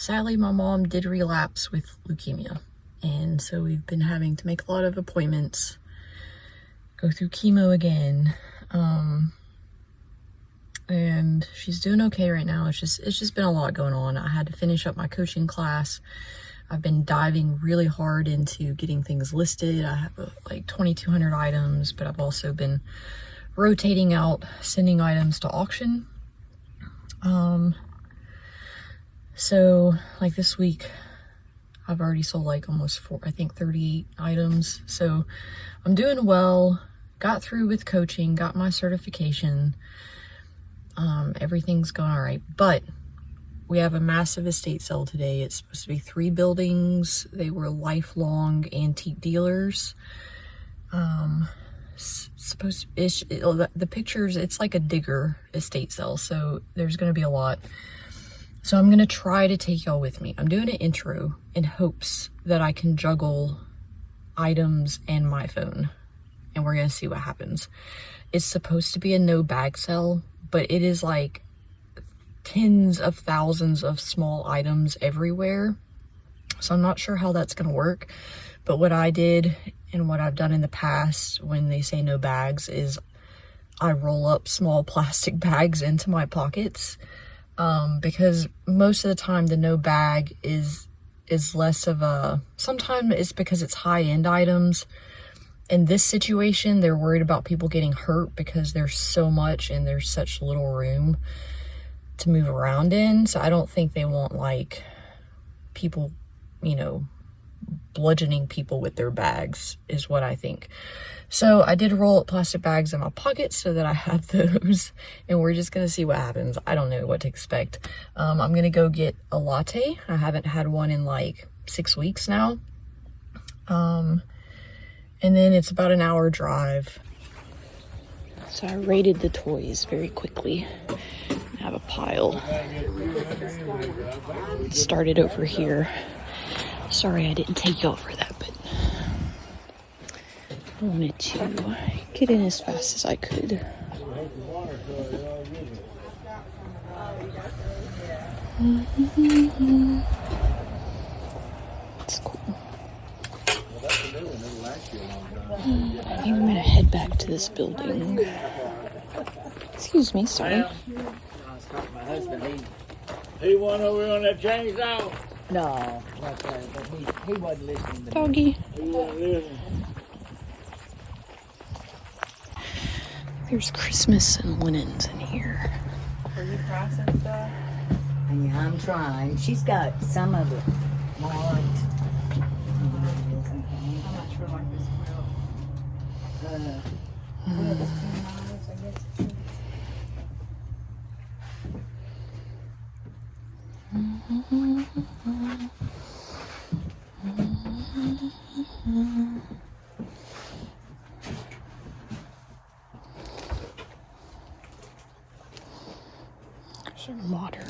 sadly, my mom did relapse with leukemia. And so we've been having to make a lot of appointments, go through chemo again. And she's doing okay right now. It's just been a lot going on. I had to finish up my coaching class. I've been diving really hard into getting things listed. I have like 2,200 items, but I've also been rotating out, sending items to auction. So like this week, I've already sold like almost 38 items. So I'm doing well, got through with coaching, got my certification. Everything's going all right, but we have a massive estate sale today. It's supposed to be 3 buildings. They were lifelong antique dealers. The pictures, it's like a digger estate sale, so there's going to be a lot. So I'm going to try to take y'all with me. I'm doing an intro in hopes that I can juggle items and my phone, and we're going to see what happens. It's supposed to be a no bag sale, but it is like tens of thousands of small items everywhere. So I'm not sure how that's going to work. But what I did and what I've done in the past when they say no bags is I roll up small plastic bags into my pockets, because most of the time the no bag is less of a, sometimes it's because it's high-end items. In this situation, they're worried about people getting hurt because there's so much and there's such little room to move around in. So I don't think they want like people, bludgeoning people with their bags is what I think. So I did roll up plastic bags in my pockets so that I have those, and we're just gonna see what happens. I don't know what to expect. I'm gonna go get a latte. I haven't had one in like 6 weeks now. And then it's about an hour drive. So I raided the toys very quickly. I have a pile. Started over here. Sorry I didn't take y'all for that, but I wanted to get in as fast as I could. It's cool. I think I'm gonna head back to this building. Excuse me, sorry. My husband, he went over on that chainsaw. No, not that, but he wasn't listening to Doggy. me. He wasn't listening. There's Christmas and linens in here. Are you pricing stuff? Yeah, I'm trying. She's got some of it marked. How much for like this quilt? Quilt is $10, I guess. These are modern.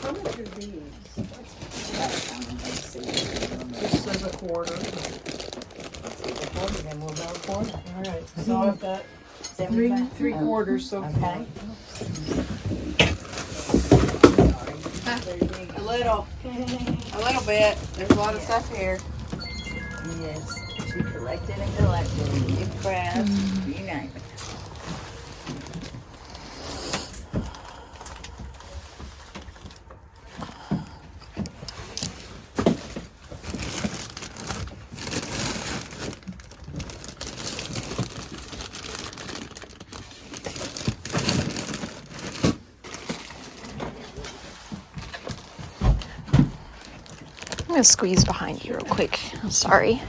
How much are these? This is a quarter. Then we'll go quarter. All right, so I've got three quarters so far. Okay. A little bit. There's a lot of stuff here. Yes, she collected and collected. You crafts, you name it. I'm gonna squeeze behind you real quick. I'm sorry.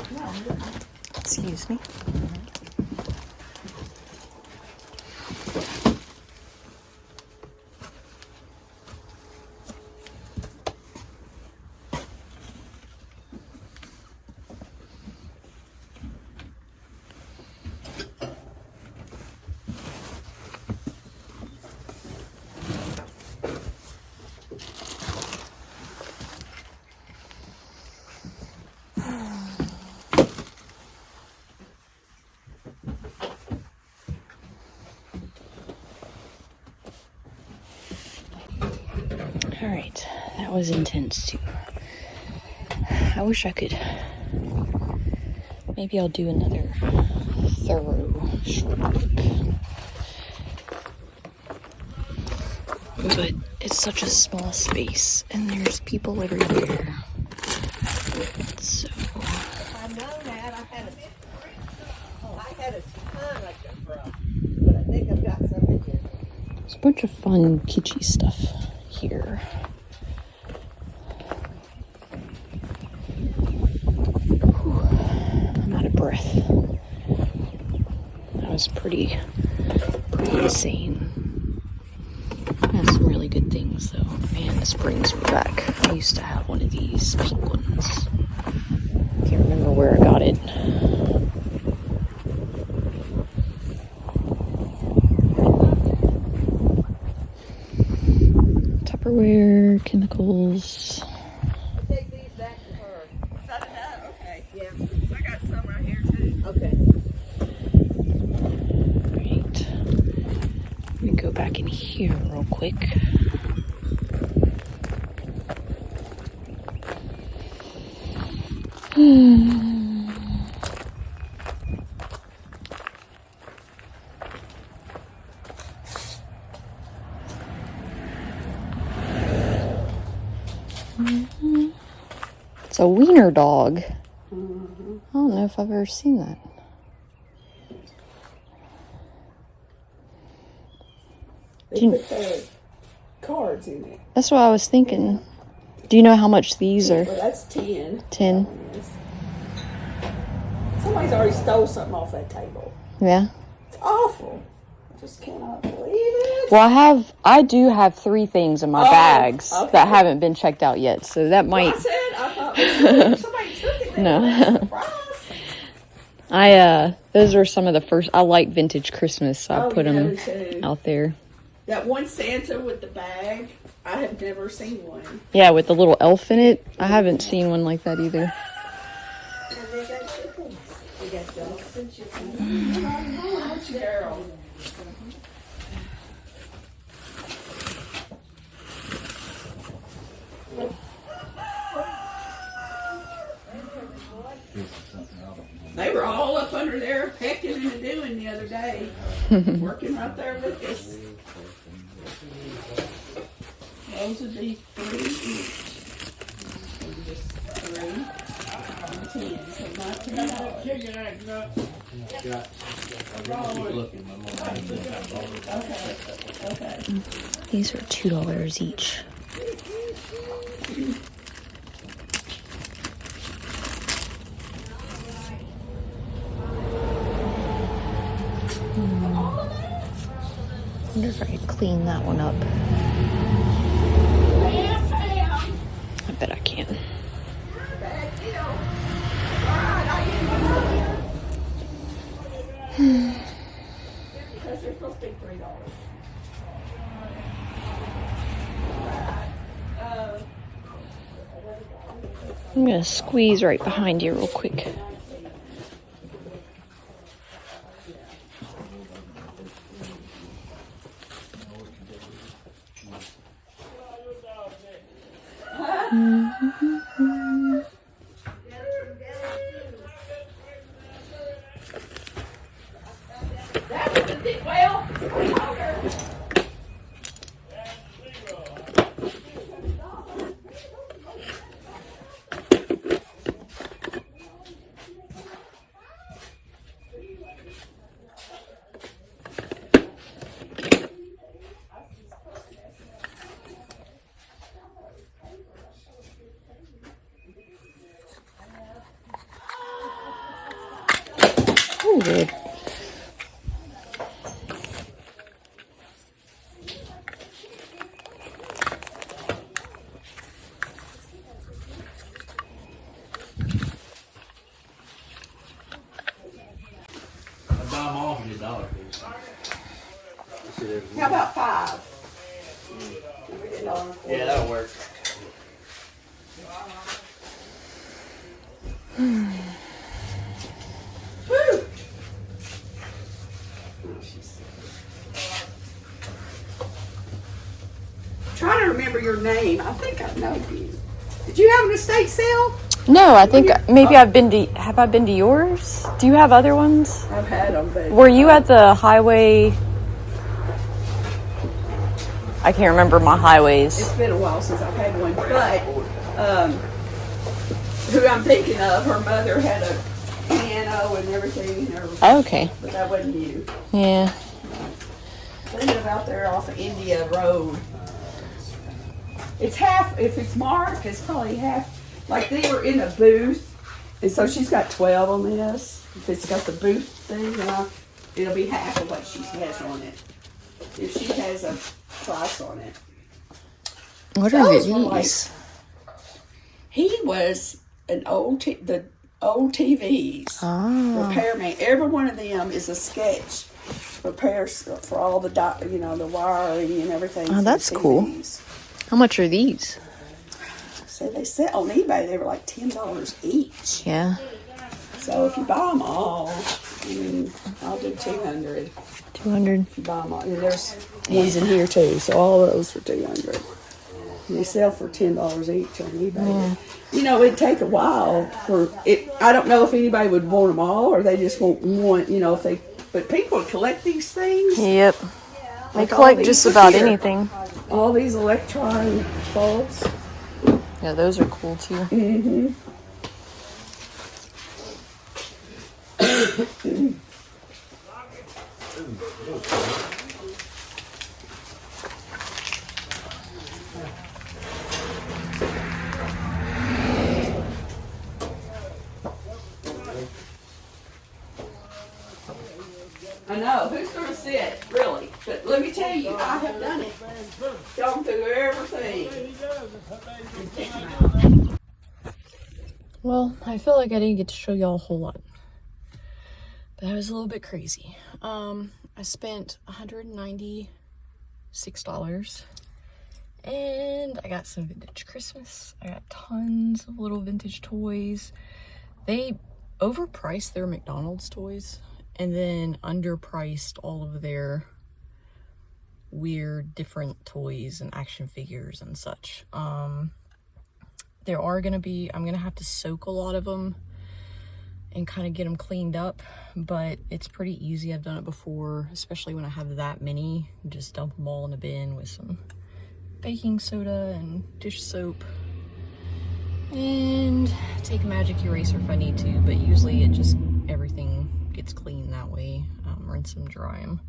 Excuse me. That was intense too. I wish I could. Maybe I'll do another thorough short look. But it's such a small space and there's people everywhere. So I know that. I had a ton like that from, but I think I've got some in here. there's a bunch of fun kitschy stuff here. Whew, I'm out of breath. That was pretty insane. Has some really good things though. Man, this brings me back. I used to have one of these pink ones. Can't remember where I got it. Tupperware, chemicals. Take these back to her. Set it up. Okay. Yeah. I got some right here too. Okay. Right. Let me go back in here real quick. It's a wiener dog. I don't know if I've ever seen that. They put the cards in it. That's what I was thinking. Do you know how much these are? Well, that's 10. 10. Somebody's already stole something off that table. Yeah. It's awful. I just cannot believe it. Well, I do have 3 things in my bags okay. that haven't been checked out yet, so that might. I thought somebody took it. No. Those are some of the first. I like vintage Christmas, so I put them out there. That one Santa with the bag, I have never seen one. Yeah, with the little elf in it. I haven't seen one like that either. And they got chickens. They got dogs and chickens. Girl. They were all up under there pecking and doing the other day. Working right there with us. Those would be 3 each. So just 3 and 10. So not too much. Chicken eggs up. Okay. These are $2 each. I wonder if I could clean that one up. I bet I can. Because they're supposed to be $3. I'm gonna squeeze right behind you real quick. Oh, good. How about 5? Yeah, that'll work. Woo! Try to remember your your name. I think I know you. Did you have an estate sale? No, I think maybe I've been to. Have I been to yours? Do you have other ones? I've had them, but Were you at the highway? I can't remember my highways. it's been a while since I've had one. But who I'm thinking of, her mother had a piano and everything. Okay. But that wasn't you. Yeah. They live out there off of India Road. It's half, if it's marked, it's probably half. Like they were in a booth, and so she's got 12 on this. If it's got the booth thing, it'll be half of what she has on it. If she has a price on it. What are Those these? were like, he was an the old TVs repairman. Every one of them is a sketch. Repairs for all the the wiring and everything. Oh, that's cool. How much are these? So they sell on eBay. They were like $10 each. Yeah. So if you buy them all, I'll do 200. 200. If you buy them all, and there's ones in here too. So all those for 200. And they sell for $10 each on eBay. Yeah. It'd take a while for it. I don't know if anybody would want them all, or they just won't want. If they. But people collect these things. Yep. They Like collect just about anything. All these electron bulbs. Yeah, those are cool too. Mm-hmm. I know. Who's going to sit, really? But let me tell you, I have done it. Gone through everything. Well, I feel like I didn't get to show y'all a whole lot. But that was a little bit crazy. I spent $196. And I got some vintage Christmas. I got tons of little vintage toys. They overpriced their McDonald's toys. And then underpriced all of their weird different toys and action figures and such. There are going to be, I'm going to have to soak a lot of them and kind of get them cleaned up, but it's pretty easy. I've done it before, especially when I have that many. Just dump them all in a bin with some baking soda and dish soap. And take a magic eraser if I need to, but usually it just, everything gets clean that way. Rinse them, dry them.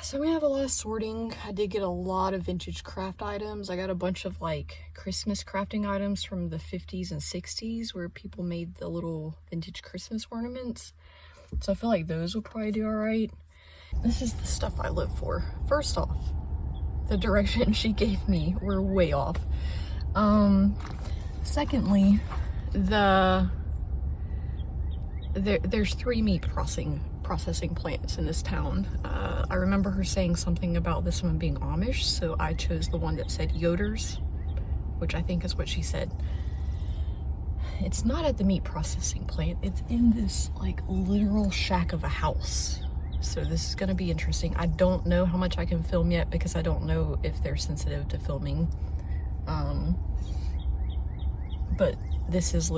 So we have a lot of sorting. I did get a lot of vintage craft items. I got a bunch of like Christmas crafting items from the 50s and 60s where people made the little vintage Christmas ornaments. So I feel like those will probably do all right. This is the stuff I live for. First off, the direction she gave me were way off. Secondly, there's 3 meat processing plants in this town. I remember her saying something about this one being Amish, so I chose the one that said Yoder's, which I think is what she said. It's not at the meat processing plant. It's in this like literal shack of a house. So this is gonna be interesting. I don't know how much I can film yet because I don't know if they're sensitive to filming. But this is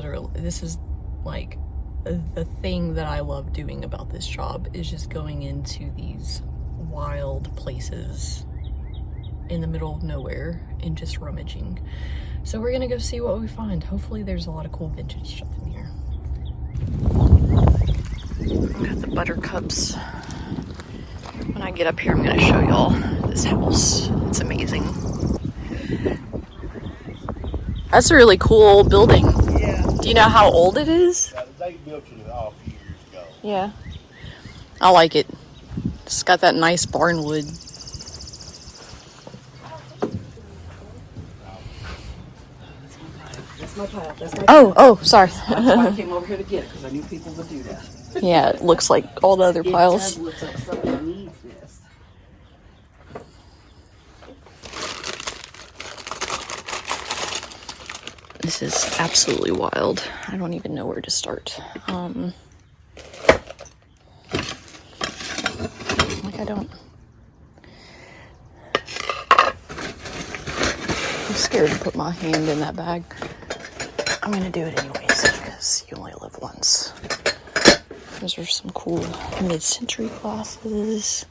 like the thing that I love doing about this job is just going into these wild places in the middle of nowhere and just rummaging. So we're gonna go see what we find. Hopefully there's a lot of cool vintage stuff in here. I got the buttercups. When I get up here, I'm gonna show y'all this house. It's amazing. That's a really cool old building. Yeah. Do you know how old it is? They built it a few years ago. Yeah. I like it. It's got that nice barn wood. That's my pile. That's my Oh, sorry. That's why I came over here to get it, because I knew people would do that. Yeah, it looks like all the other piles. It does look like somebody needs this. This is absolutely wild. I don't even know where to start. Like I don't. scared to put my hand in that bag. I'm gonna do it anyways because you only live once. Those are some cool mid-century glasses.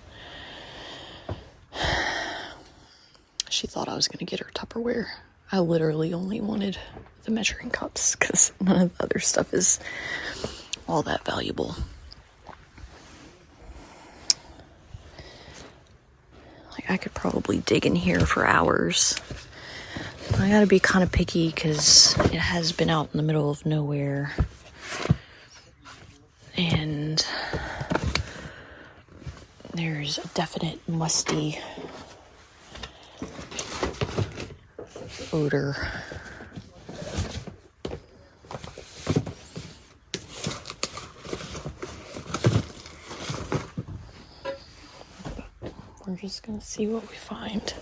She thought I was gonna get her Tupperware. I literally only wanted the measuring cups because none of the other stuff is all that valuable. Like, I could probably dig in here for hours. I gotta be kind of picky because it has been out in the middle of nowhere. And there's a definite musty odor. We're just gonna see what we find.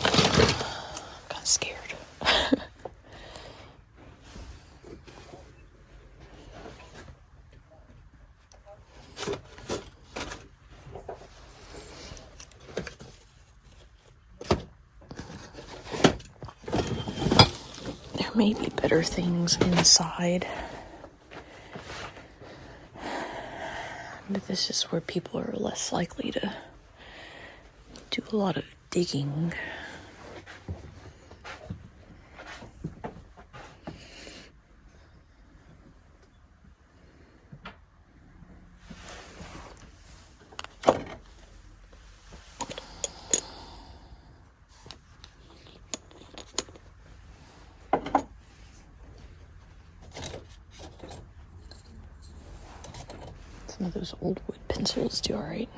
I'm kind of scared. There may be better things inside. But this is where people are less likely to do a lot of digging. Some of those old wood pencils do all right.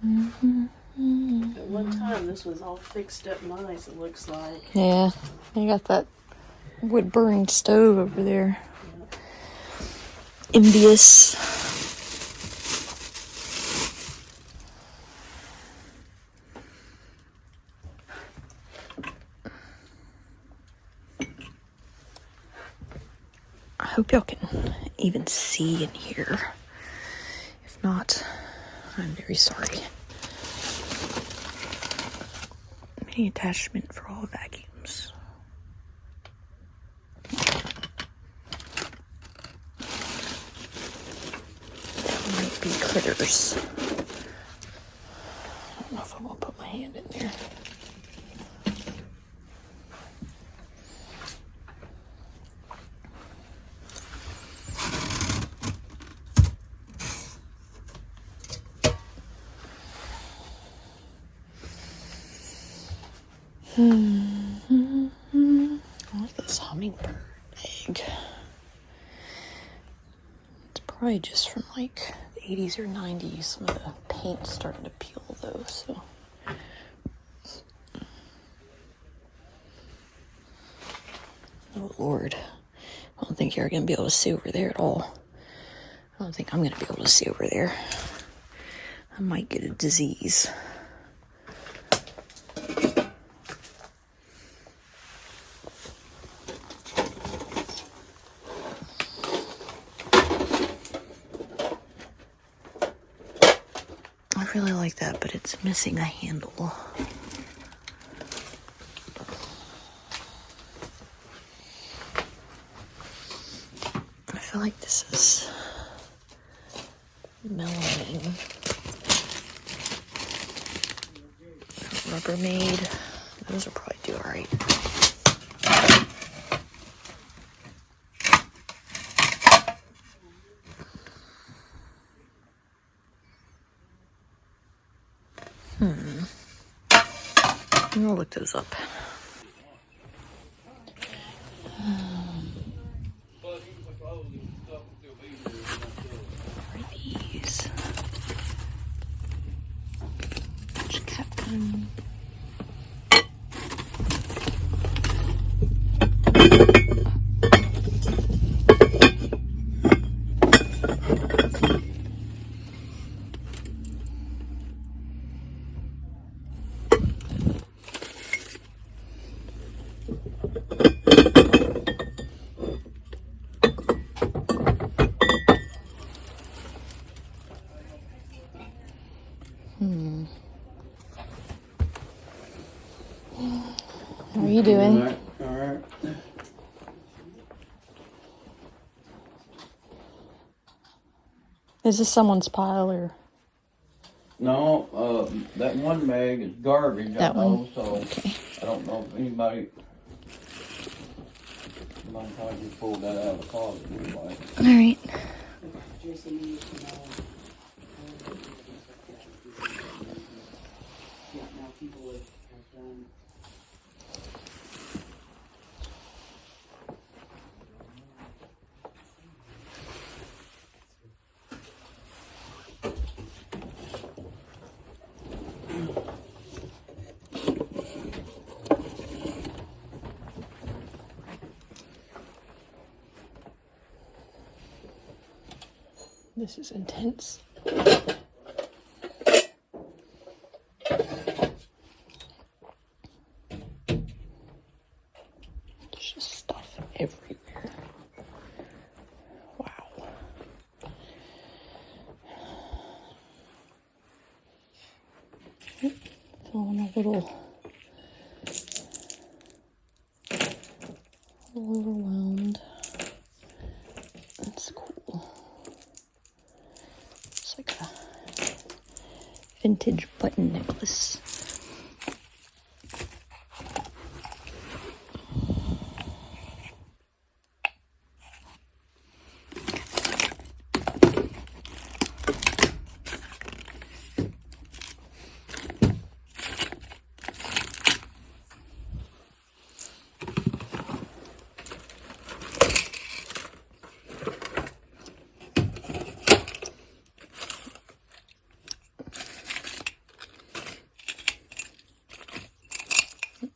At one time, this was all fixed up nice, it looks like. Yeah, you got that wood burning stove over there. Yeah. Envious. I hope y'all can even see in here. If not, I'm very sorry. Mini attachment for all vacuums. That might be critters. I don't know if I'm gonna put my hand in there. What's this hummingbird egg? It's probably just from like the 80s or 90s. Some of the paint's starting to peel though, so. Oh Lord. I don't think you're gonna be able to see over there at all. I don't think I'm gonna be able to see over there. I might get a disease. I really like that, but it's missing a handle. I feel like this is melanin. Rubbermaid. Those will probably do alright. I'm gonna look those up. What are these? Cat gun. Is this someone's pile or? No, that one bag is garbage, That I know, one? so Okay. I don't know if anybody probably just pulled that out of the closet anyway. All right. This is intense. There's just stuff everywhere. Wow. Feeling a little overwhelmed. That's cool. It's like a vintage button necklace.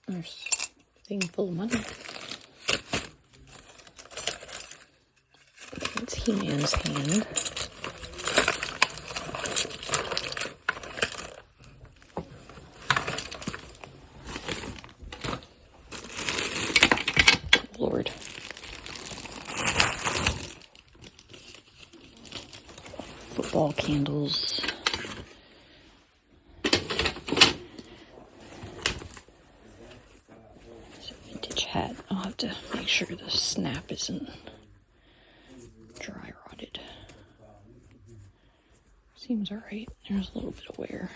There's a thing full of money. It's He-Man's hand. Lord. Football candles. Hat. I'll have to make sure the snap isn't dry rotted. Seems alright. There's a little bit of wear.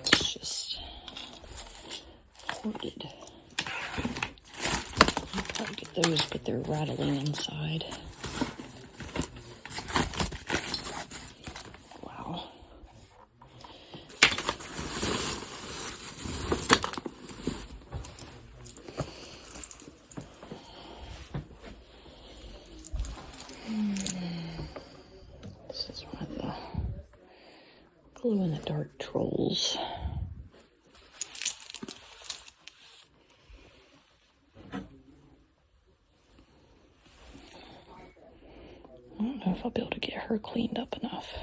It's just hoarded. I'll get those, but they're rattling inside. Wow. This is one of the glow-in-the-dark trolls. I don't know if I'll be able to get her cleaned up enough.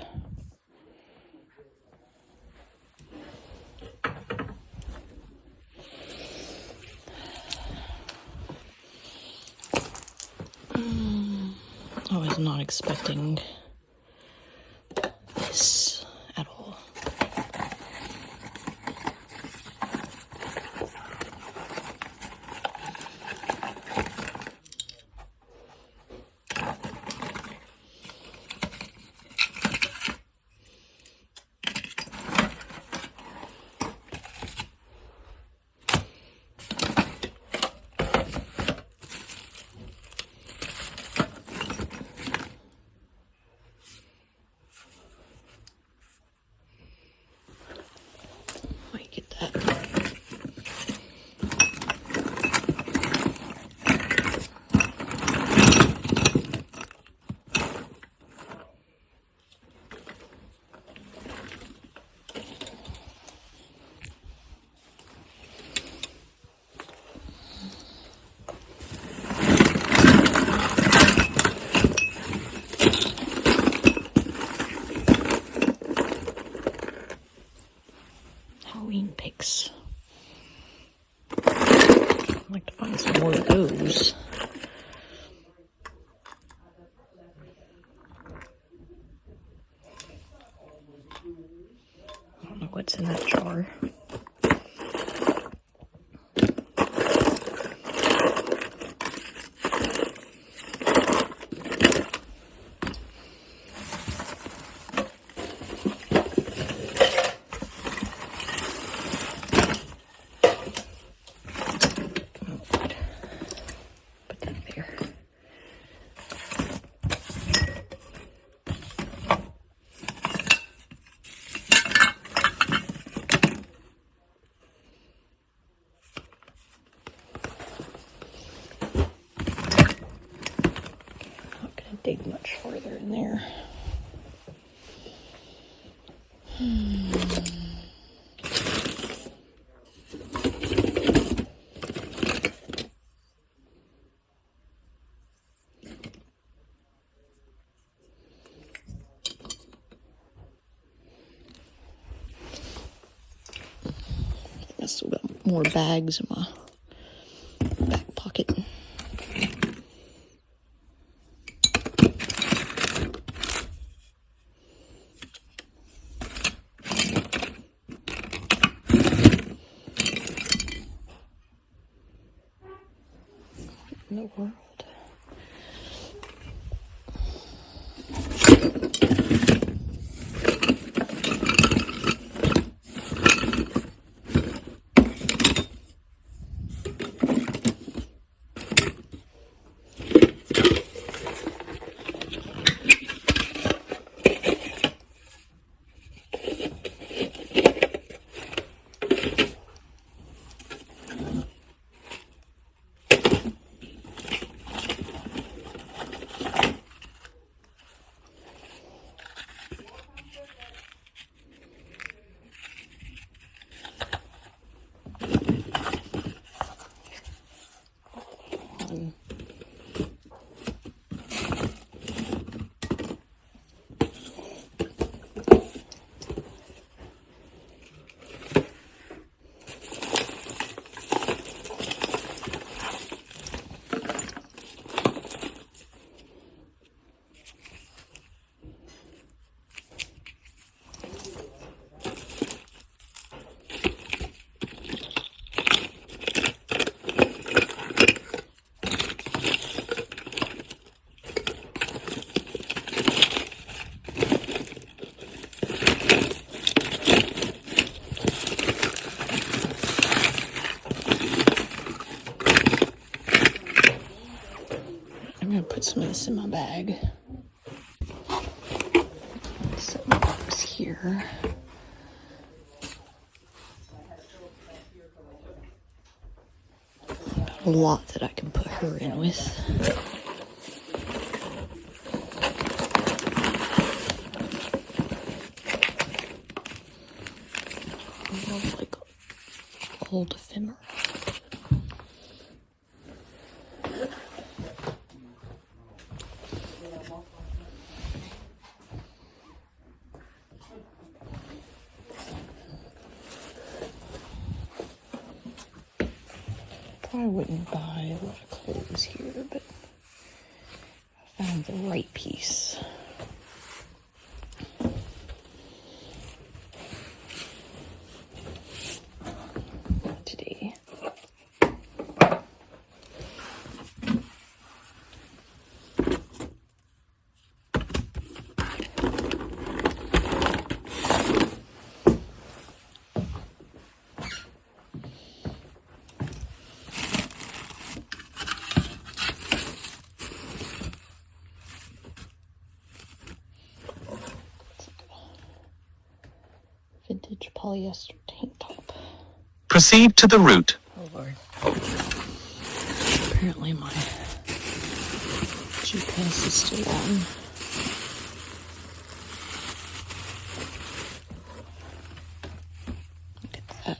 I was not expecting this at all. Might get that. Halloween pics. I'd like to find some more of those. dig much farther in there. I still got more bags in my back pocket. In the world. I'm gonna put some of this in my bag. Set my box here. A lot that I can put her in with. I love like old ephemera. I wouldn't buy a lot of clothes here, but I found the right piece today. Vintage polyester tank top. Proceed to the route. Oh Lord. Apparently my GPS is still on. Look at that.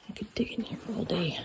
I could dig in here all day.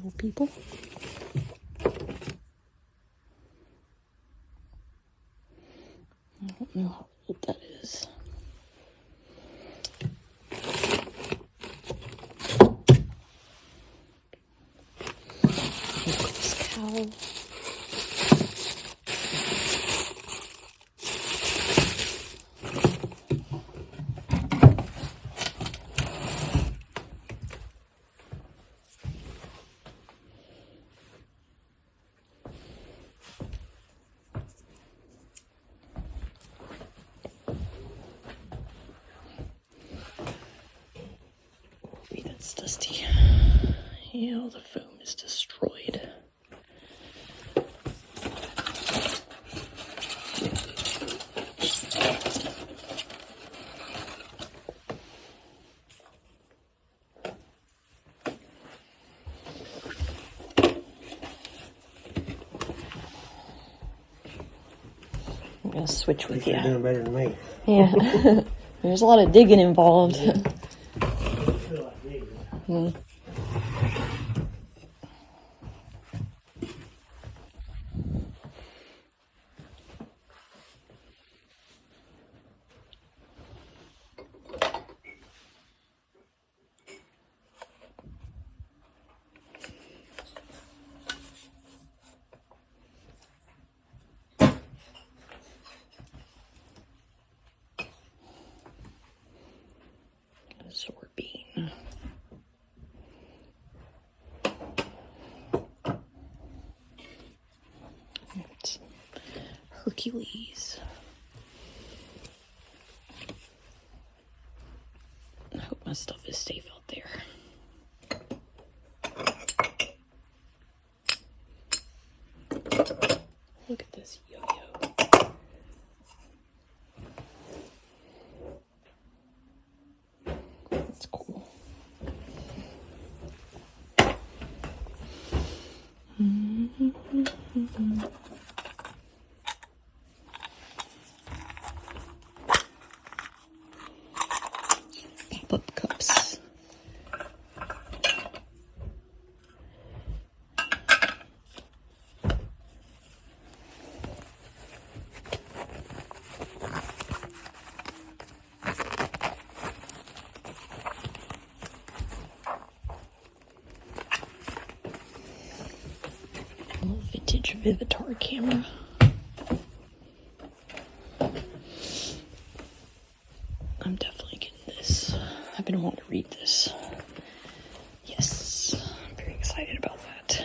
little people. I don't know how old that is. This cow. That's dusty. Yeah, all the foam is destroyed. I'm gonna switch with you. You're doing better than me. Yeah. There's a lot of digging involved. Sorbine. It's Hercules. I hope my stuff is safe out there. Look at this yo-yo. That's cool. Pop-up cups. A little vintage Vivitar camera. I'm definitely getting this. I've been wanting to read this. Yes, I'm very excited about that.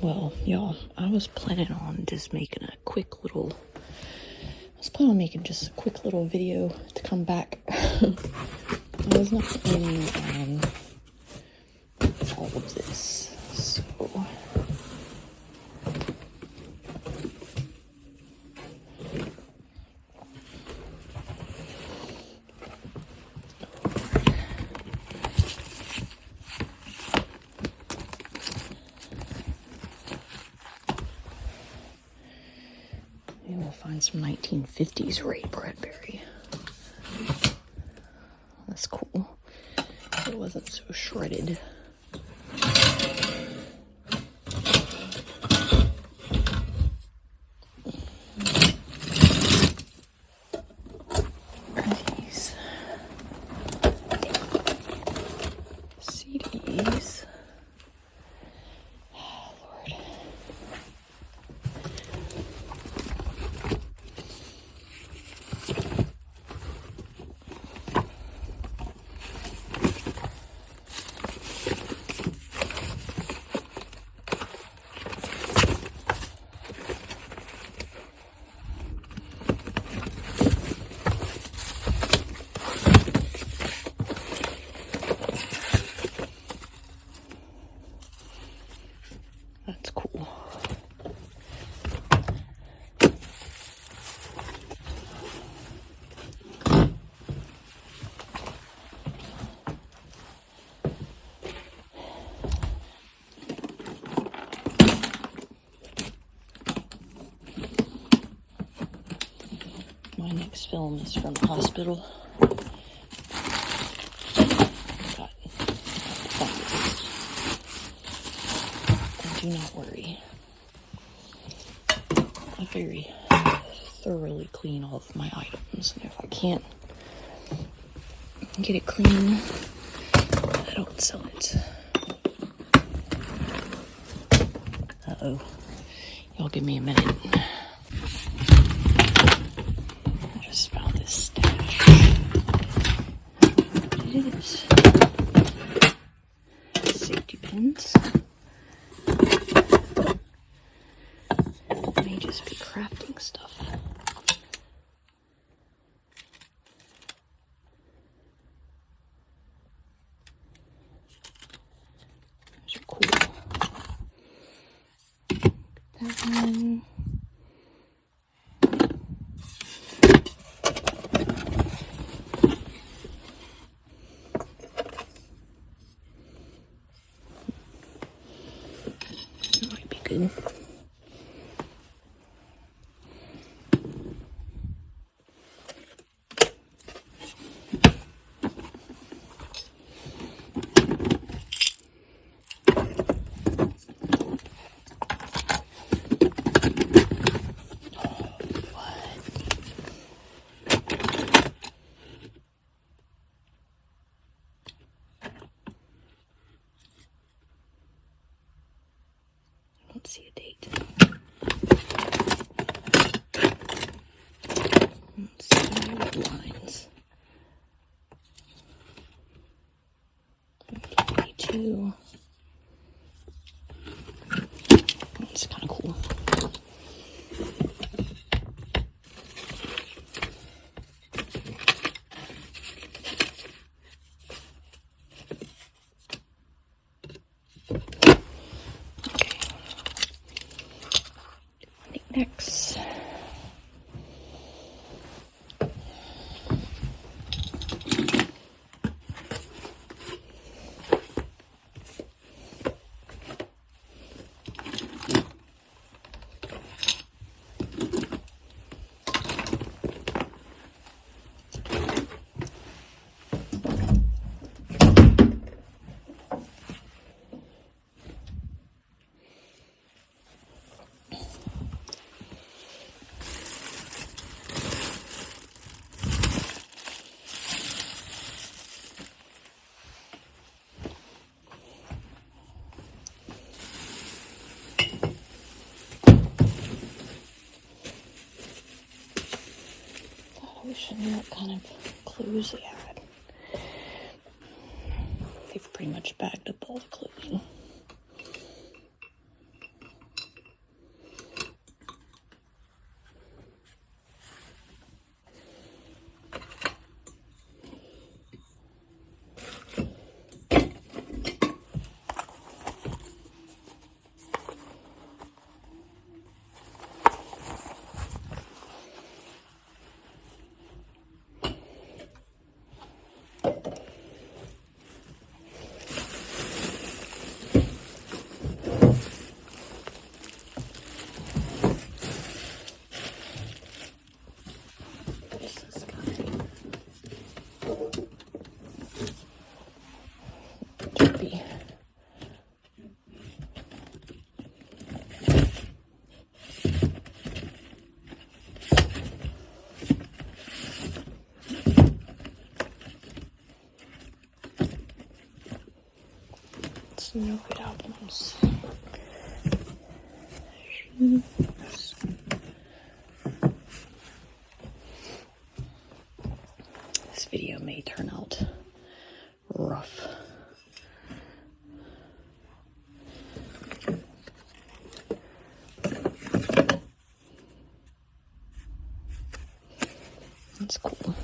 Well, y'all, I was planning on just making a quick little just a quick little video to come back. I was not planning on all of this, so maybe we'll find some 1950s Ray Bradbury. That's cool. It wasn't so shredded. These CDs. Oh, Lord. My next film is from the hospital. Got fungus. And do not worry. I very thoroughly clean all of my items, and if I can't get it clean, I don't sell it. Uh-oh. Y'all give me a minute. I just found this stash. What it is? Safety pins. May just be crafting stuff. Those are cool. That one. That might be good. Don't see a date. Let's see any lines. 22. It's kind of cool. Next. I wish I knew what kind of clothes they had. They've pretty much bagged up all the clothing. No good albums. Shoes. This video may turn out rough. That's cool.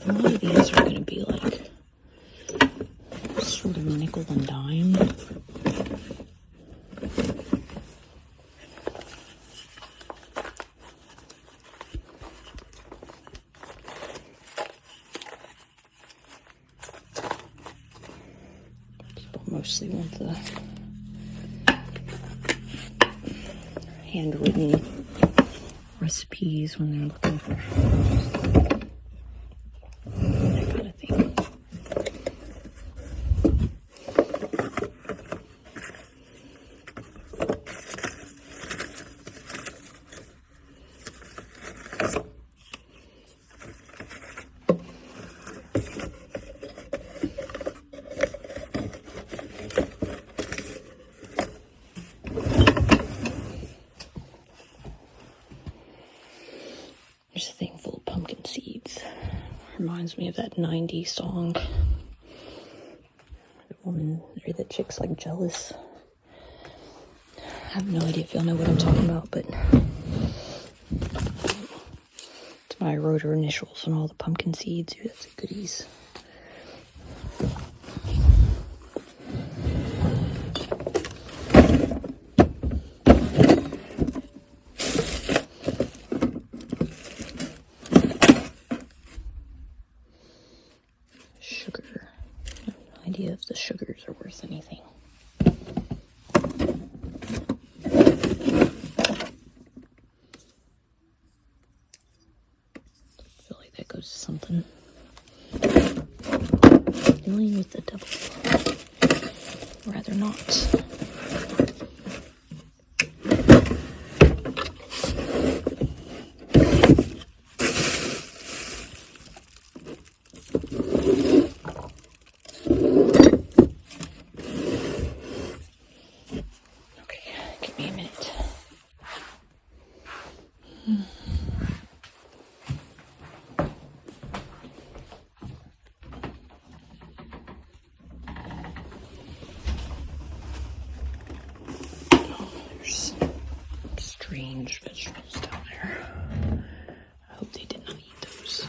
A lot of these are going to be like sort of nickel and dime. People mostly want the handwritten recipes when they're looking for that kind of thing. There's a thing full of pumpkin seeds. Reminds me of that 90s song. The woman, or the chick's like jealous. I have no idea if y'all know what I'm talking about, but it's why I wrote her initials on all the pumpkin seeds. Ooh, that's goodies. Sugar. I have no idea if the sugars are worth anything. I feel like that goes to something. Dealing with the devil. Rather not. Okay, give me a minute. There's strange vegetables down there. I hope they did not eat those.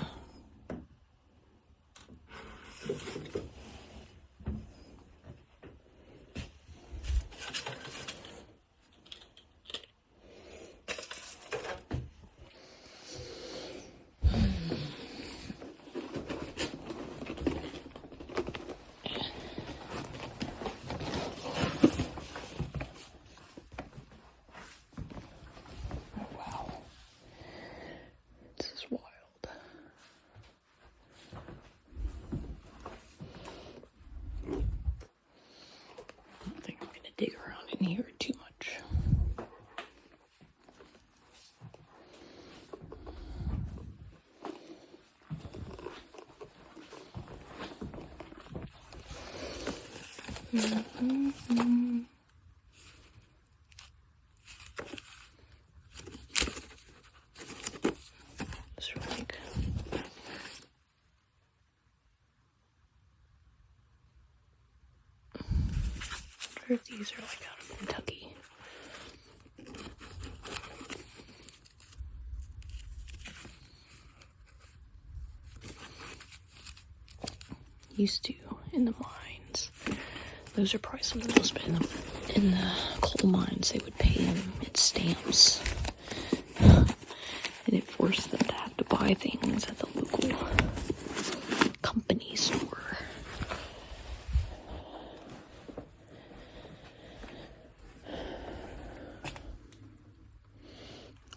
Wow. This is wild. I don't think I'm gonna dig around in here too much. It's like I wonder if these are like out of Kentucky. Used to in the mines. Those are probably something else, but in the coal mines they would pay them in stamps. And it forced them to have to buy things at the local company store.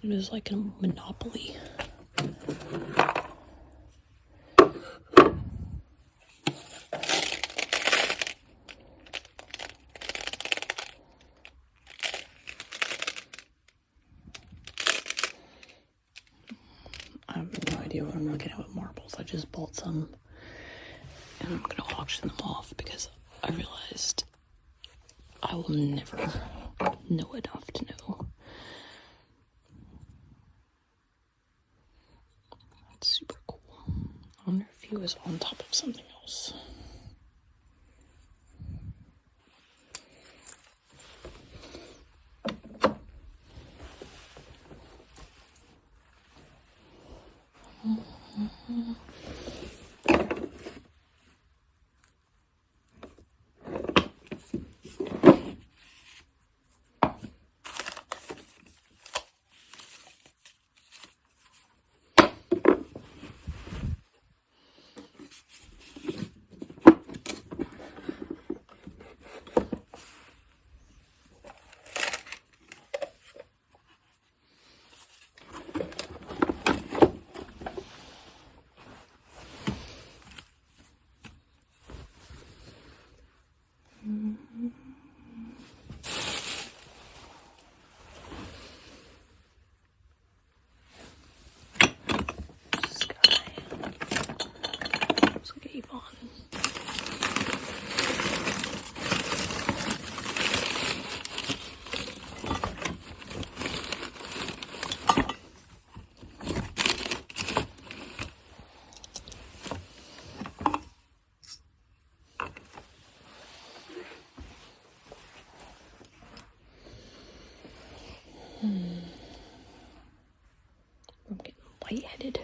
It was like a monopoly. I have no idea what I'm looking at with marbles. I just bought some and I'm gonna auction them off because I realized I will never know enough to know. That's super cool. I wonder if he was on top of something else. lightheaded.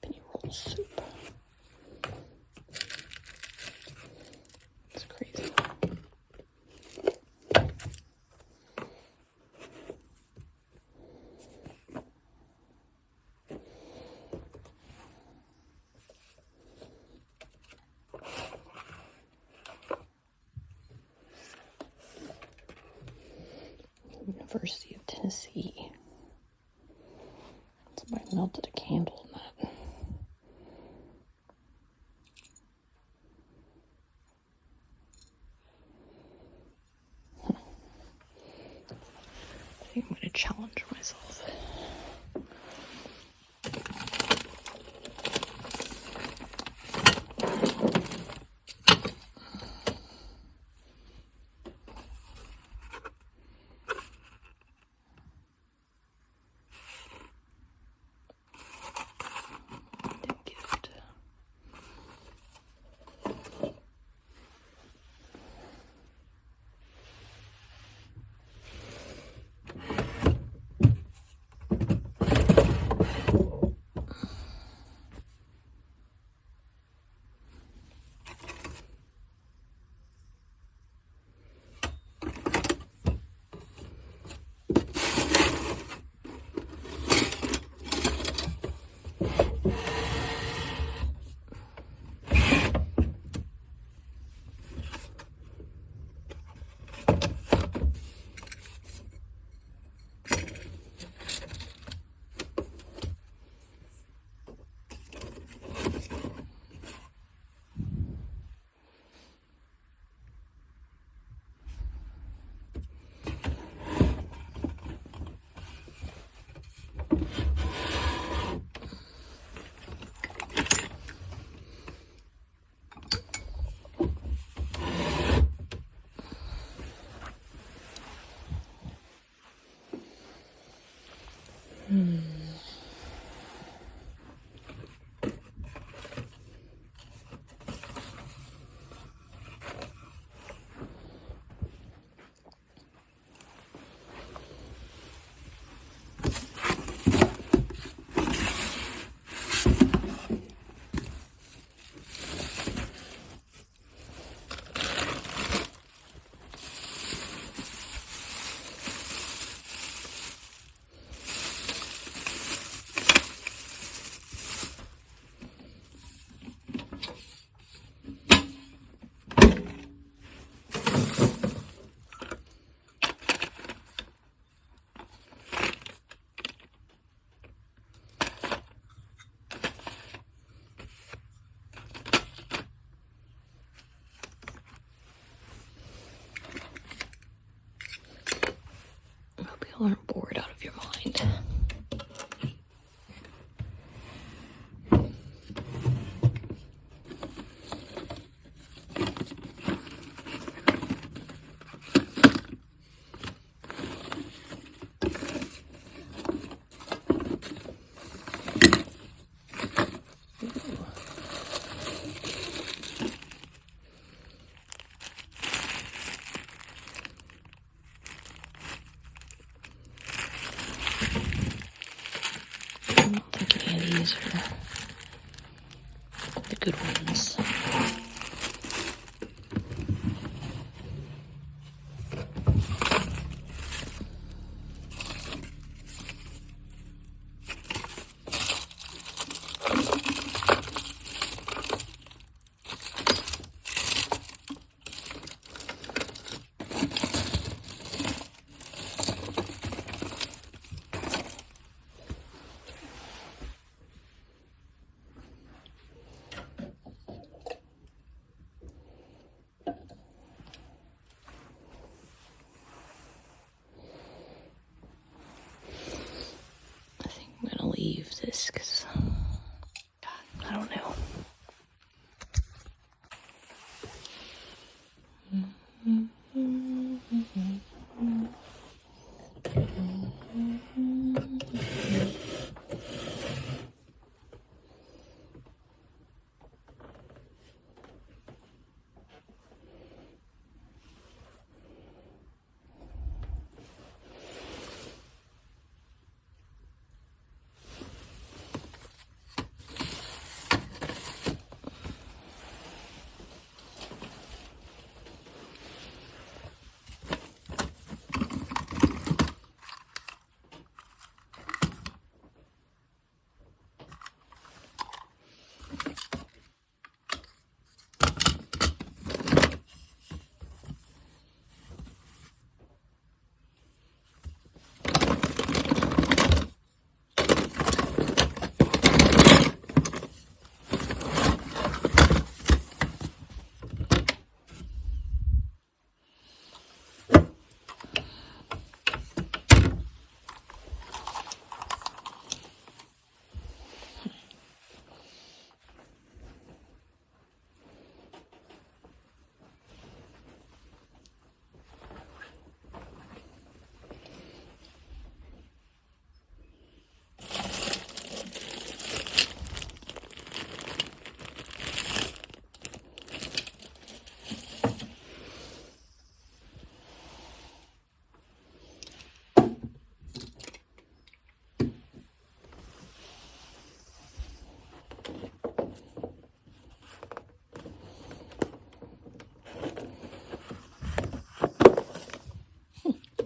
Penny roll soup. It's crazy. University of Tennessee. Somebody melted a candle in that. I think I'm going to challenge myself. Gift. Hope you aren't bored out of your mind. I don't think any of these are the good ones.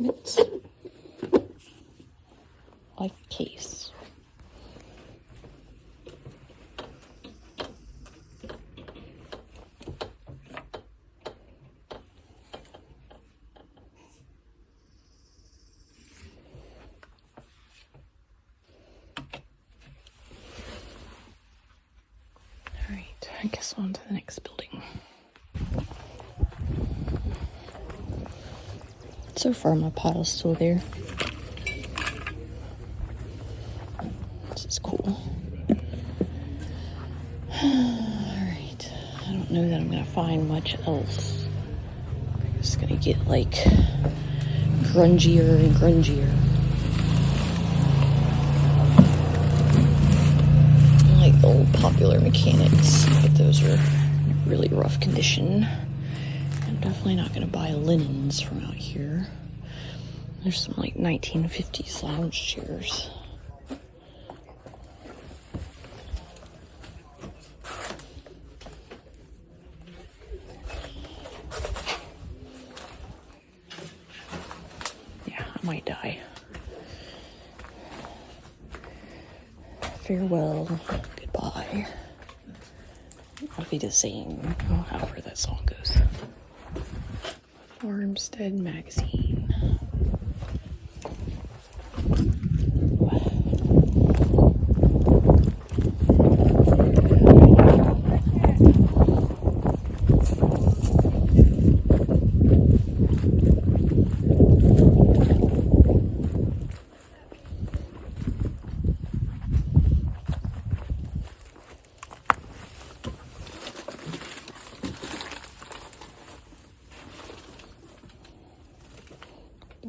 documents. Like a case. Alright, I guess on to the next building. So far my pile's still there. This is cool. Alright, I don't know that I'm gonna find much else. I'm just gonna get like grungier and grungier. I like the old Popular Mechanics, but those are in really rough condition. I'm definitely not gonna buy linens from out here. There's some like 1950s lounge chairs. Yeah, I might die. Farewell, goodbye. Auf Wiedersehen, however that song goes. Farmstead Magazine.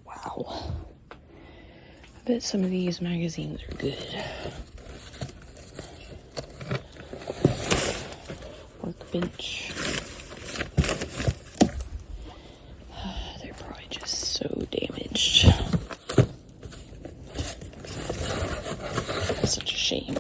Wow. I bet some of these magazines are good. Workbench. They're probably just so damaged. That's such a shame.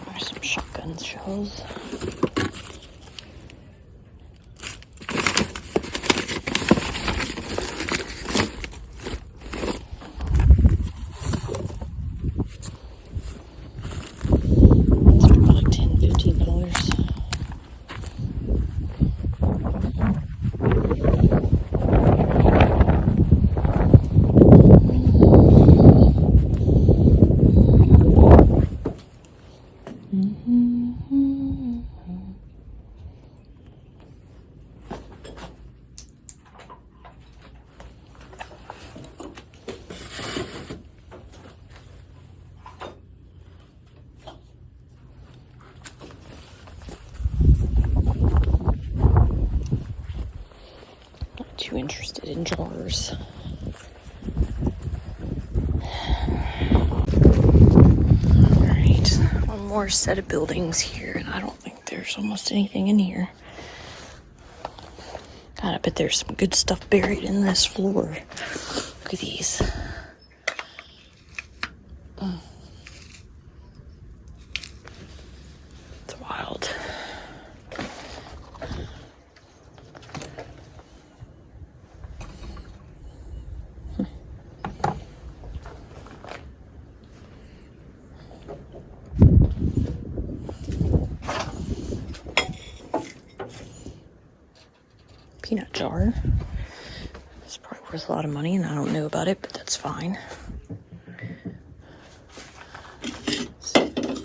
There's some shotgun shells. Like $10, $15. Not too interested in jars. Alright, one more set of buildings here, and I don't think there's almost anything in here. God, I bet there's some good stuff buried in this floor. Look at these. It's wild. Peanut jar. It's probably worth a lot of money, and I don't know about it, but that's fine. Sorry.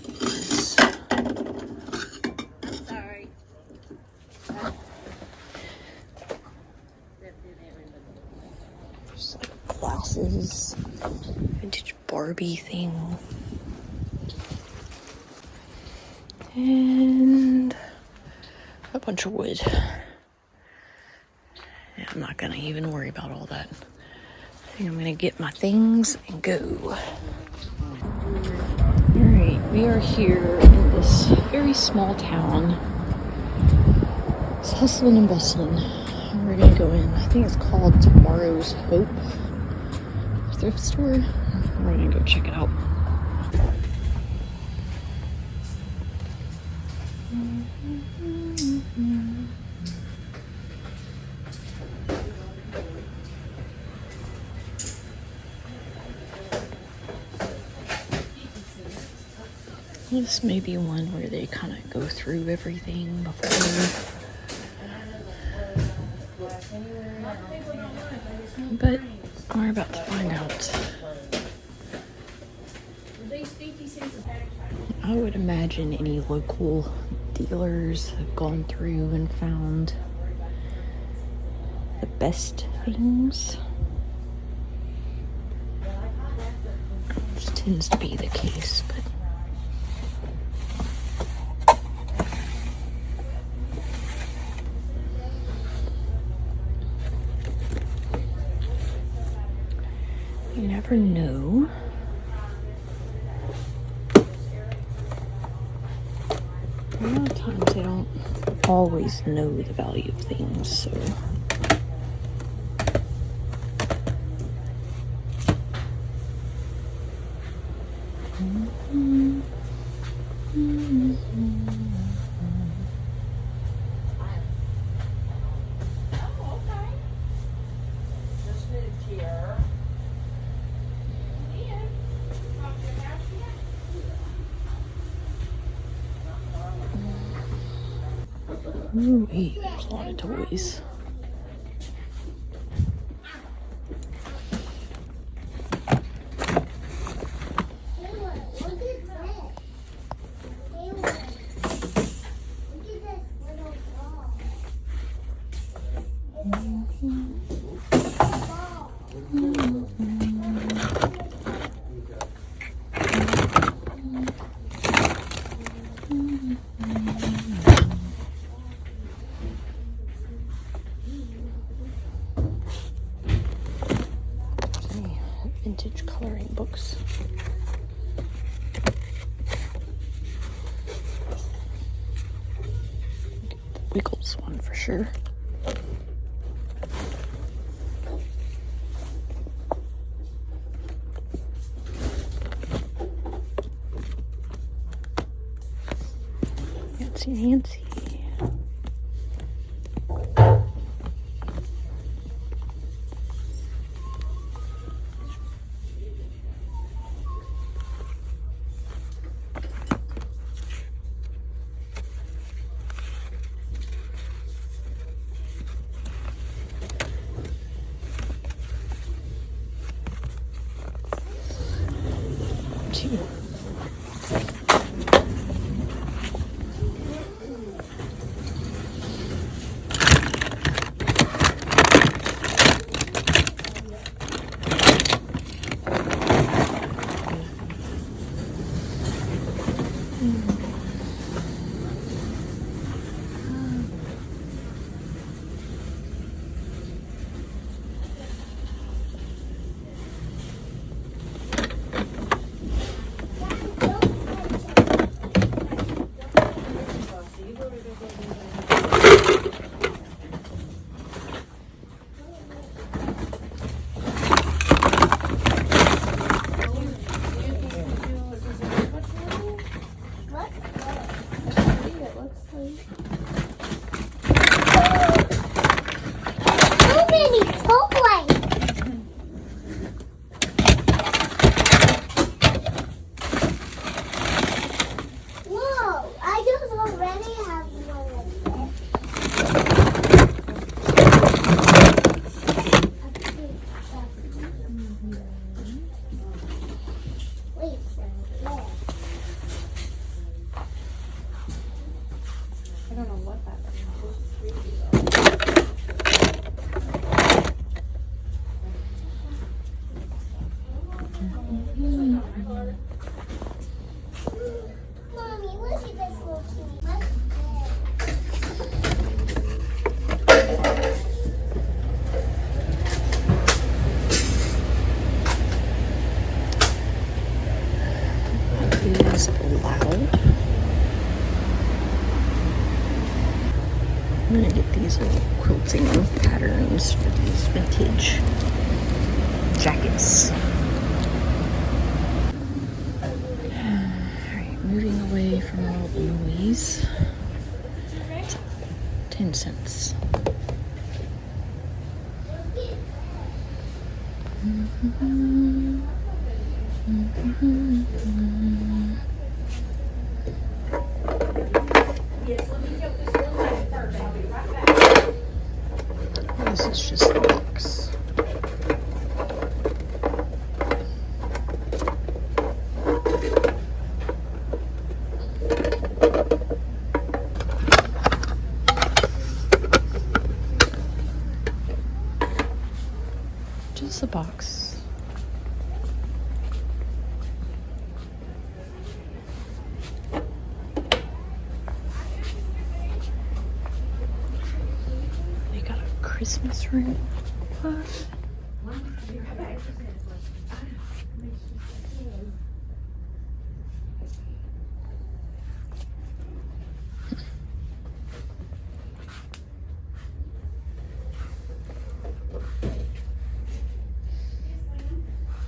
Just like glasses, vintage Barbie thing, and a bunch of wood. Yeah, I'm not gonna even worry about all that. I think I'm gonna get my things and go. Alright, We are here in this very small town. It's hustling and bustling. And we're gonna go in. I think it's called Tomorrow's Hope thrift store. We're gonna go check it out. This may be one where they kind of go through everything before. But we're about to find out. I would imagine any local dealers have gone through and found the best things. Which tends to be the case, but you never know. A lot of times they don't always know the value of things, so. Ooh, there's a lot of toys. Vintage coloring books. Get the Wiggles one for sure. Nancy Nancy. I'm gonna get these little quilting patterns for these vintage jackets. Alright, moving away from all the noise. 10 cents. This is just the box. Just a box. They got a Christmas room. What?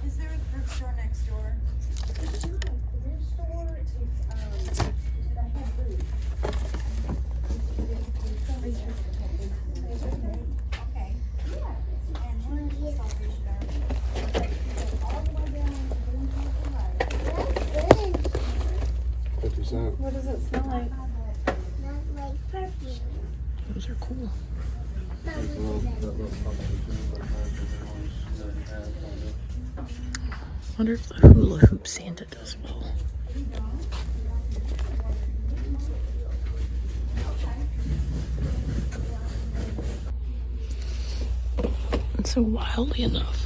Is there a thrift store next door? Okay. And where is the Salvation Army? All the way down to 50 cents. What does it smell like? Those are cool. Wonder if the hula hoop Santa does well. And so wildly enough,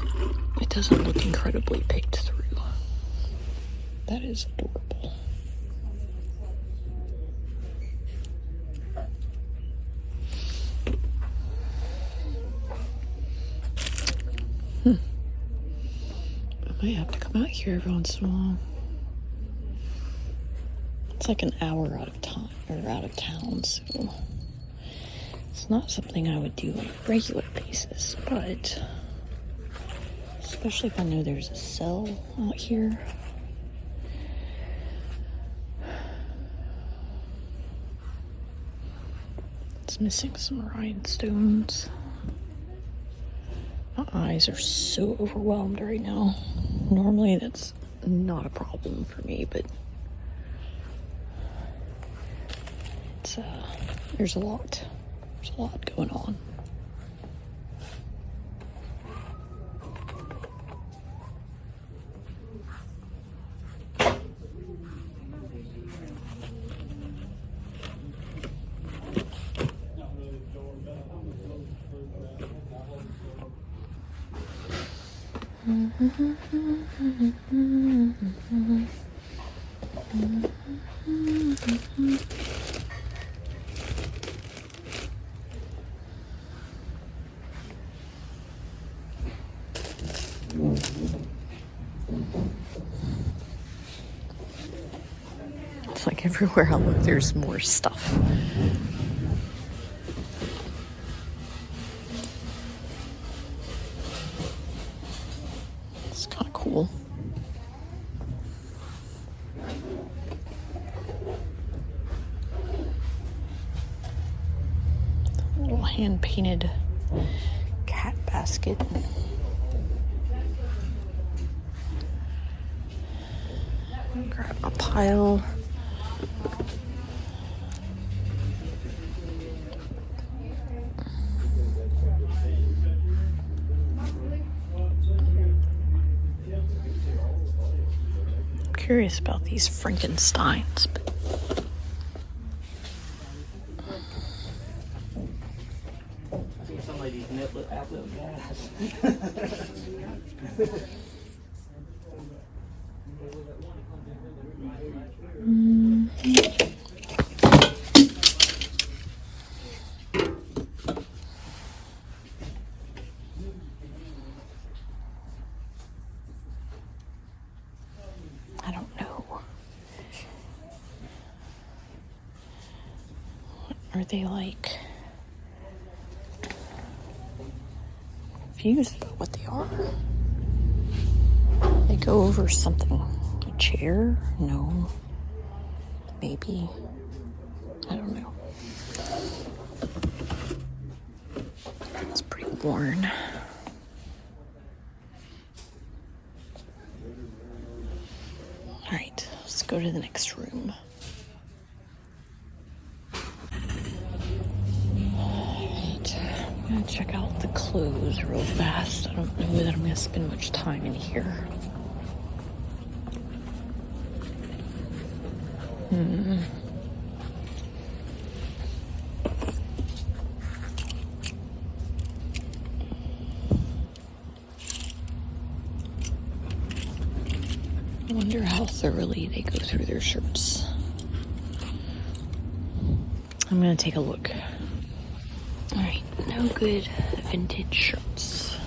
it doesn't look incredibly picked through. That is adorable. I might have to come out here every once in a while. It's like an hour out of time or out of town, so it's not something I would do on a regular basis, but especially if I know there's a sale out here. It's missing some rhinestones. My eyes are so overwhelmed right now. Normally that's not a problem for me, but it's there's a lot going on. It's like everywhere I look, there's more stuff. It's kind of cool. A little hand-painted cat basket. Grab a pile. I'm curious about these Frankensteins, but Some ladies outlive gas. I don't know. Are they like confused about what they are. They go over something. A chair? No. Maybe. I don't know. It's pretty worn. Alright, let's go to the next room. Alright, I'm gonna check out the clothes real fast. I don't know that I'm gonna spend much time in here. I wonder how thoroughly they go through their shirts. I'm gonna take a look. Alright, no good vintage shirts.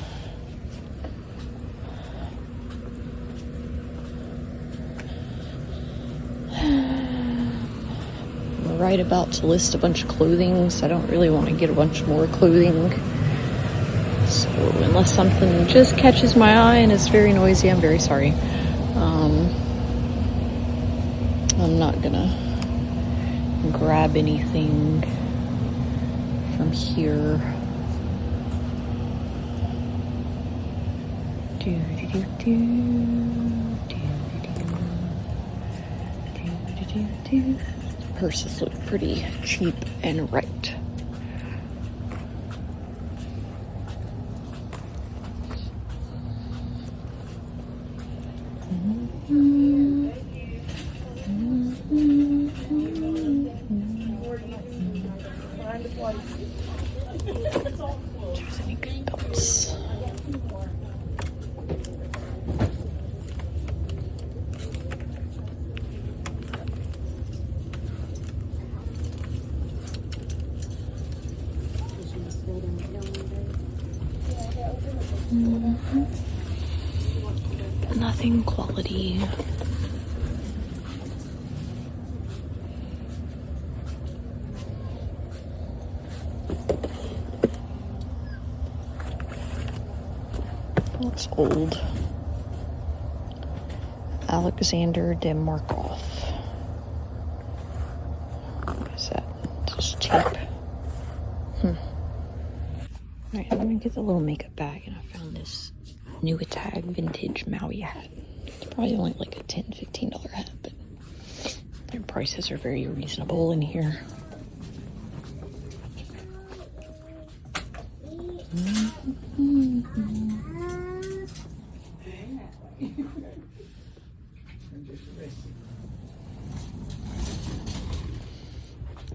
I'm right about to list a bunch of clothing, so I don't really want to get a bunch more clothing. So unless something just catches my eye and is very noisy, I'm very sorry. I'm not gonna grab anything from here. Purses look pretty cheap and right. There's any good belts. Nothing quality. Looks old. Alexander de Markov. What is that? Just cheap. Alright, I'm gonna get the little makeup bag, and I found this new tag vintage Maui hat. It's probably only like a $10, $15 hat, but their prices are very reasonable in here.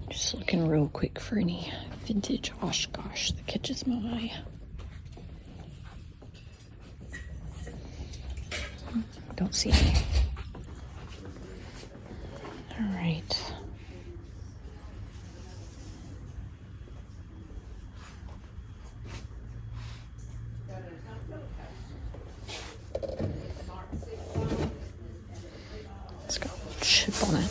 Just looking real quick for any vintage Oshkosh that catches my eye. Don't see any. All right. Let's go chip on it.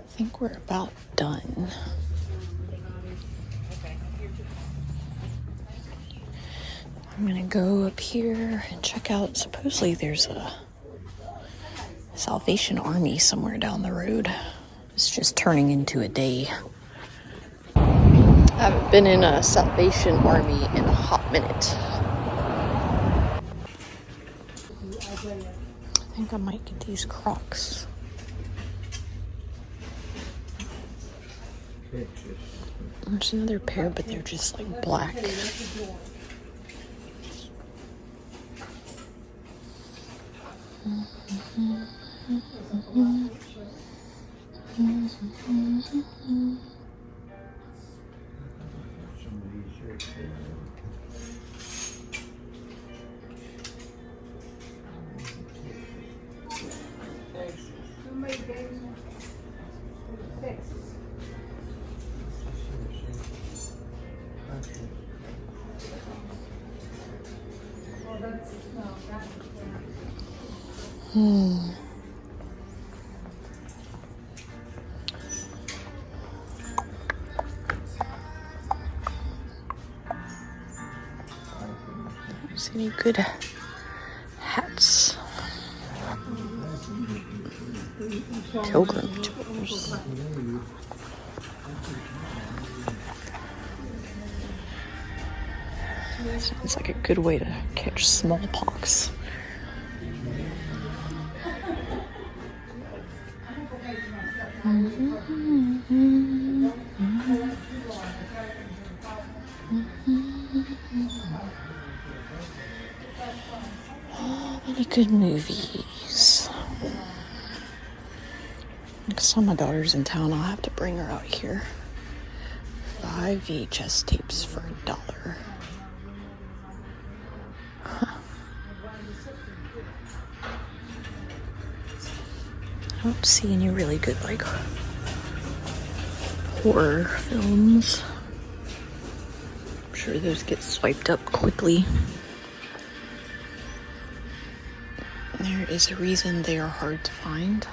I think we're about done. I'm gonna go up here and check out. Supposedly there's a Salvation Army somewhere down the road. It's just turning into a day. I haven't been in a Salvation Army in a hot minute. I think I might get these Crocs. There's another pair, but they're just like black. See any good hats? Pilgrim tours. Sounds like a good way to catch smallpox. Any good movies? Next time my daughter's in town, I'll have to bring her out here. 5 VHS tapes for $1. I don't see any really good, like, horror films. I'm sure those get swiped up quickly. There is a reason they are hard to find.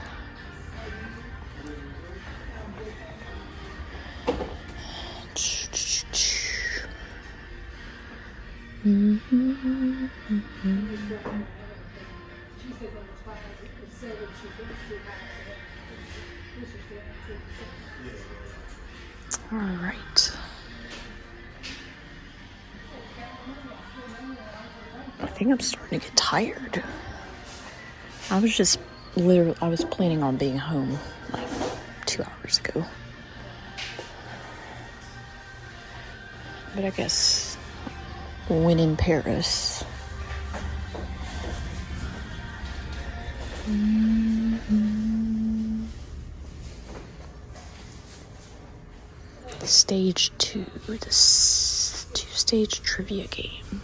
All right. I think I'm starting to get tired. I was planning on being home like 2 hours ago. But I guess when in Paris. Stage 2, this 2-stage trivia game.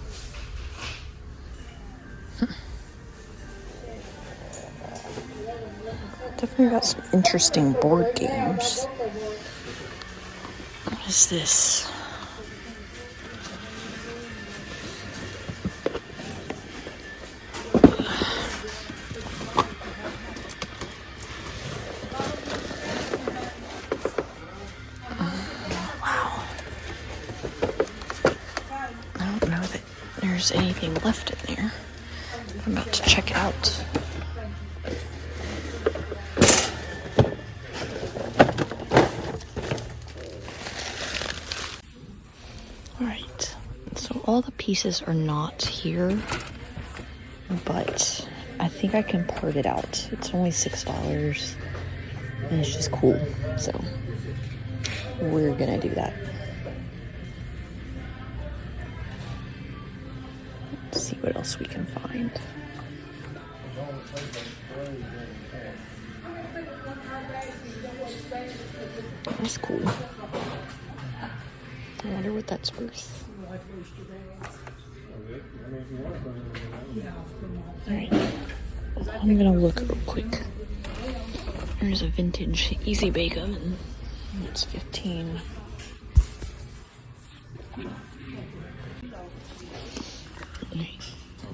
Definitely got some interesting board games. What is this? Wow. I don't know that there's anything left in there. I'm about to check it out. Alright, so all the pieces are not here, but I think I can part it out. It's only $6, and it's just cool, so we're gonna do that. Let's see what else we can find. That's cool. I wonder what that's worth. Alright. I'm gonna look real quick. There's a vintage Easy Bake Oven. It's $15. I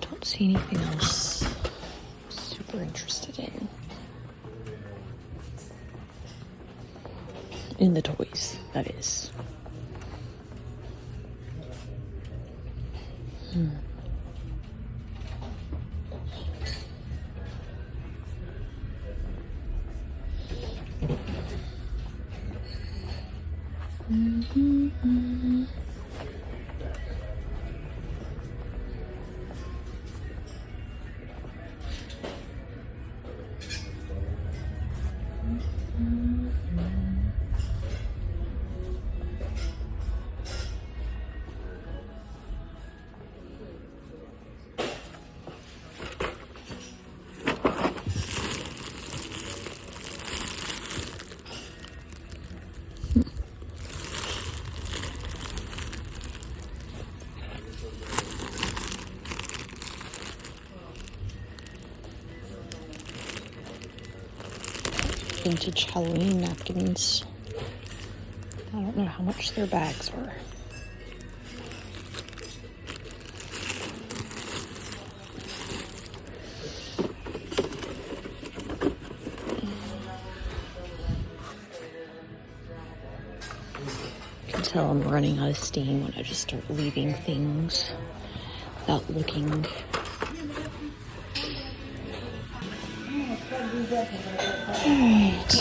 don't see anything else I'm super interested in. In the toys, that is. vintage Halloween napkins. I don't know how much their bags were. I can tell I'm running out of steam when I just start leaving things without looking. Alright.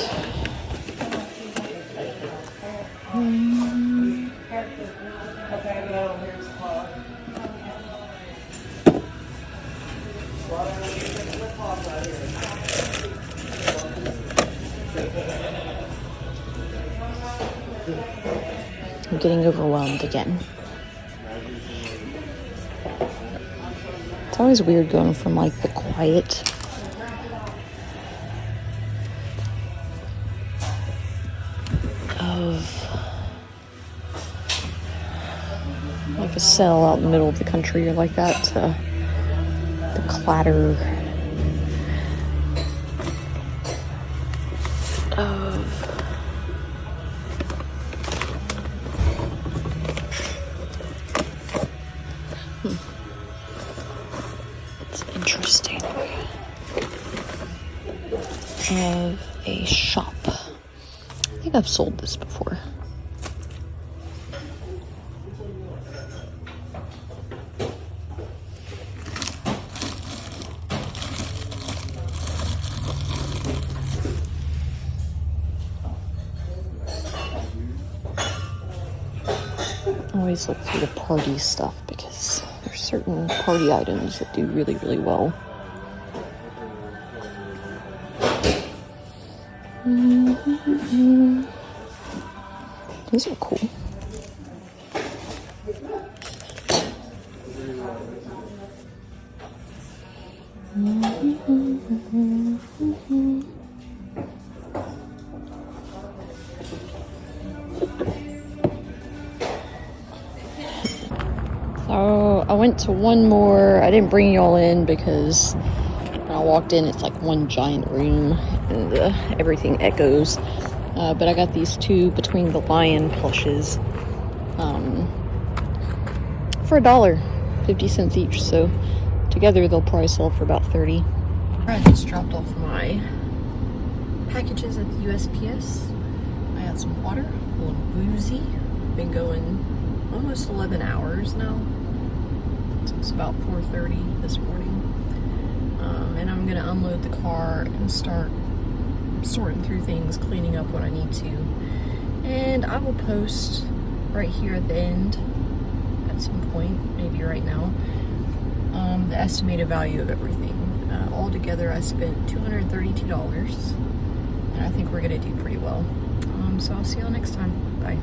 I'm getting overwhelmed again. It's always weird going from like the quiet of like a cell out in the middle of the country or like that to the clatter of it's interesting of a shop. I think I've sold this before. Always look for the party stuff because there's certain party items that do really, really well. These are cool. So I went to one more. I didn't bring y'all in because when I walked in, it's like one giant room and everything echoes. But I got these two between the lion plushes for $1, 50 cents each. So together they'll probably sell for about 30. I just dropped off my packages at the USPS. I got some water, a little boozy. Been going almost 11 hours now. So it's about 4:30 this morning. And I'm gonna unload the car and start sorting through things, cleaning up what I need to. And I will post right here at the end at some point, maybe right now, the estimated value of everything. Altogether I spent $232 and I think we're gonna do pretty well. So I'll see y'all next time. Bye.